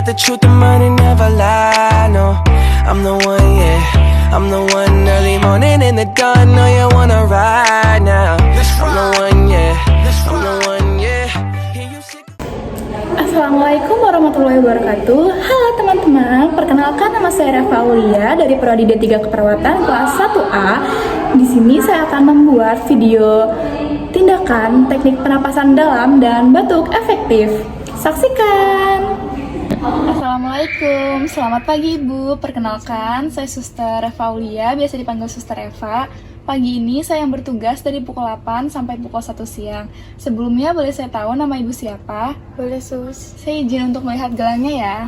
got the truth, the money never lie, no. I'm the one, yeah. I'm the one early morning in the dawn. Know you wanna ride now. I'm the one, yeah. I'm the one, yeah. Hear you sick. Assalamualaikum warahmatullahi wabarakatuh. Halo teman-teman, perkenalkan nama saya Reva Aulia dari Prodi D3 Keperawatan kelas 1A. Di sini saya akan membuat video tindakan teknik pernapasan dalam dan batuk efektif. Saksikan. Assalamualaikum, selamat pagi Ibu. Perkenalkan, saya Suster Reva Aulia, biasa dipanggil Suster Reva. Pagi ini saya yang bertugas dari pukul 8 sampai pukul 1 siang. Sebelumnya boleh saya tahu nama Ibu siapa? Boleh, Sus. Saya izin untuk melihat gelangnya ya.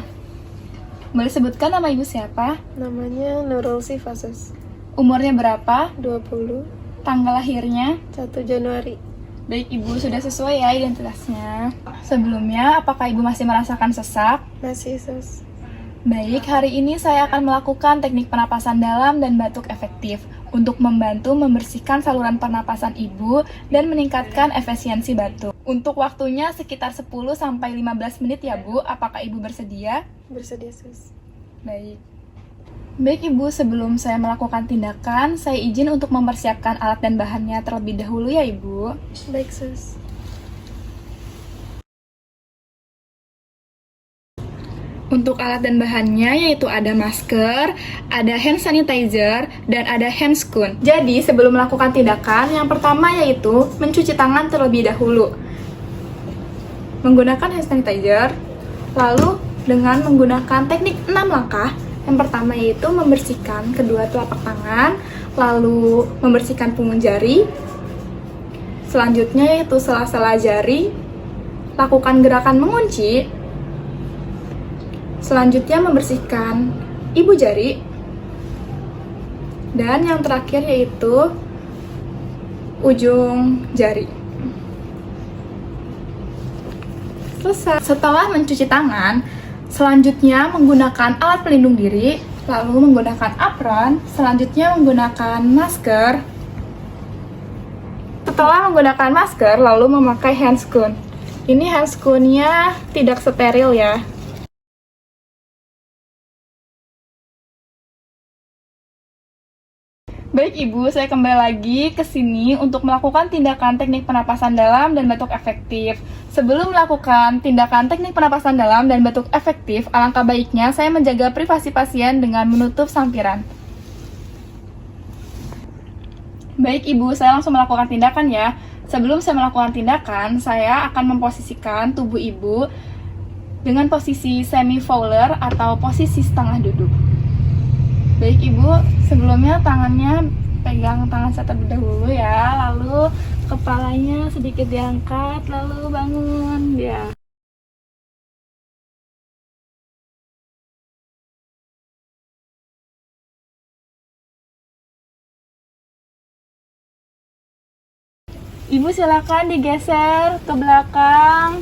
Boleh sebutkan nama Ibu siapa? Namanya Nurul Sifa, Sus. Umurnya berapa? 20, Tanggal lahirnya? 1 Januari. Baik Ibu, sudah sesuai ya identitasnya. Sebelumnya, apakah Ibu masih merasakan sesak? Masih, Sus. Baik, hari ini saya akan melakukan teknik pernapasan dalam dan batuk efektif untuk membantu membersihkan saluran pernapasan Ibu dan meningkatkan efisiensi batuk. Untuk waktunya sekitar 10-15 menit ya Bu, apakah Ibu bersedia? Bersedia, Sus. Baik. Baik Ibu, sebelum saya melakukan tindakan, saya izin untuk mempersiapkan alat dan bahannya terlebih dahulu ya Ibu. Baik, Sus. Untuk alat dan bahannya yaitu ada masker, ada hand sanitizer, dan ada hand scone. Jadi sebelum melakukan tindakan, yang pertama yaitu mencuci tangan terlebih dahulu. Menggunakan hand sanitizer, lalu dengan menggunakan teknik 6 langkah. Yang pertama yaitu membersihkan kedua telapak tangan, lalu membersihkan punggung jari. Selanjutnya yaitu sela-sela jari, lakukan gerakan mengunci. Selanjutnya membersihkan ibu jari. Dan yang terakhir yaitu ujung jari. Selesai. Setelah mencuci tangan, selanjutnya menggunakan alat pelindung diri, lalu menggunakan apron, selanjutnya menggunakan masker. Setelah menggunakan masker, lalu memakai handscoon. Ini handscoon-nya tidak steril ya. Baik Ibu, saya kembali lagi ke sini untuk melakukan tindakan teknik pernapasan dalam dan batuk efektif. Sebelum melakukan tindakan teknik pernapasan dalam dan batuk efektif, alangkah baiknya saya menjaga privasi pasien dengan menutup sampiran. Baik Ibu, saya langsung melakukan tindakan ya. Sebelum saya melakukan tindakan, saya akan memposisikan tubuh Ibu dengan posisi semi-fowler atau posisi setengah duduk. Baik Ibu, sebelumnya tangannya pegang tangan saya terlebih dahulu ya, lalu kepalanya sedikit diangkat, lalu bangun ya. Ibu silakan digeser ke belakang,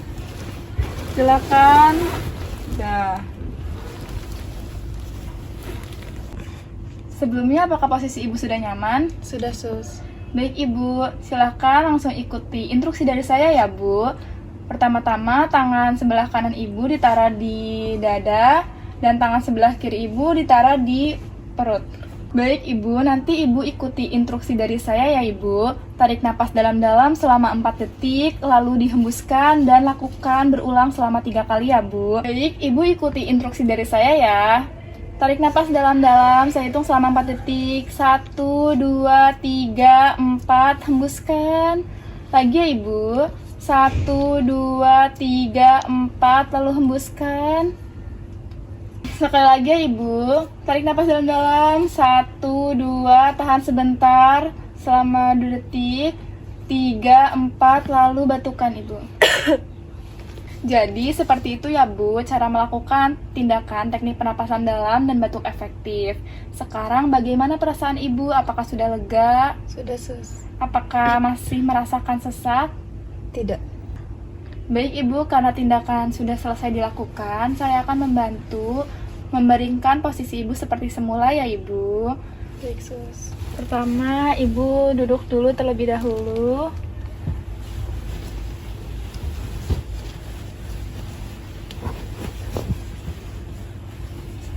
silakan. Dah. Sebelumnya, apakah posisi Ibu sudah nyaman? Sudah, Sus. Baik Ibu, silahkan langsung ikuti instruksi dari saya ya Bu. Pertama-tama, tangan sebelah kanan Ibu ditaruh di dada, dan tangan sebelah kiri Ibu ditaruh di perut. Baik Ibu, nanti Ibu ikuti instruksi dari saya ya Ibu. Tarik napas dalam-dalam selama 4 detik, lalu dihembuskan dan lakukan berulang selama 3 kali ya Bu. Baik, Ibu ikuti instruksi dari saya ya. Tarik napas dalam-dalam, saya hitung selama 4 detik. 1, 2, 3, 4, hembuskan. Lagi ya Ibu. 1, 2, 3, 4, lalu hembuskan. Sekali lagi ya Ibu. Tarik napas dalam-dalam. 1, 2, tahan sebentar selama 2 detik. 3, 4, lalu batukan Ibu. Jadi seperti itu ya Bu, cara melakukan tindakan teknik pernapasan dalam dan batuk efektif. Sekarang bagaimana perasaan Ibu? Apakah sudah lega? Sudah, Sus. Apakah masih merasakan sesak? Tidak. Baik Ibu, karena tindakan sudah selesai dilakukan, saya akan membantu membaringkan posisi Ibu seperti semula ya Ibu. Baik, Sus. Pertama, Ibu duduk dulu terlebih dahulu.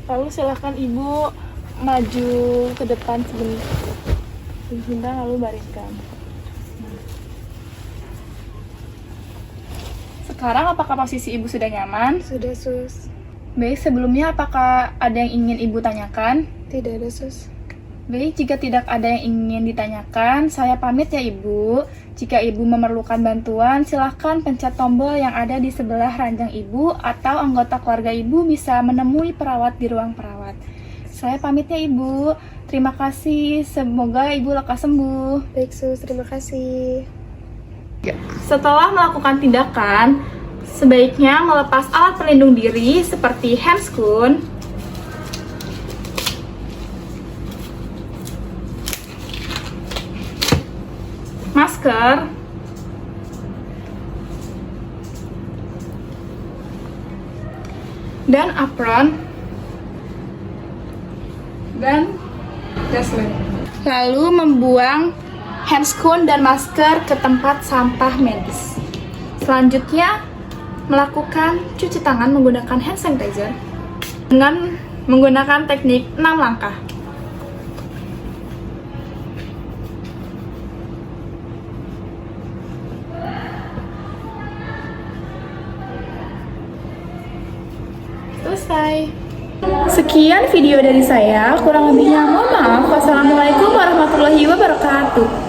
Lalu silahkan ibu maju ke depan sebentar lalu baringkan. Sekarang apakah posisi ibu sudah nyaman? Sudah, Sus. Baik, sebelumnya apakah ada yang ingin ibu tanyakan? Tidak ada, Sus. Baik, jika tidak ada yang ingin ditanyakan, saya pamit ya ibu. Jika ibu memerlukan bantuan, silahkan pencet tombol yang ada di sebelah ranjang ibu atau anggota keluarga ibu bisa menemui perawat di ruang perawat. Saya pamit ya ibu. Terima kasih, semoga ibu lekas sembuh. Baik, Sus. Terima kasih. Setelah melakukan tindakan, sebaiknya melepas alat pelindung diri seperti handscoon, masker, dan apron, dan gaslight. Lalu membuang handscoon dan masker ke tempat sampah medis. Selanjutnya, melakukan cuci tangan menggunakan hand sanitizer dengan menggunakan teknik 6 langkah. Selesai. Sekian video dari saya, kurang lebihnya mohon maaf. Wassalamualaikum warahmatullahi wabarakatuh.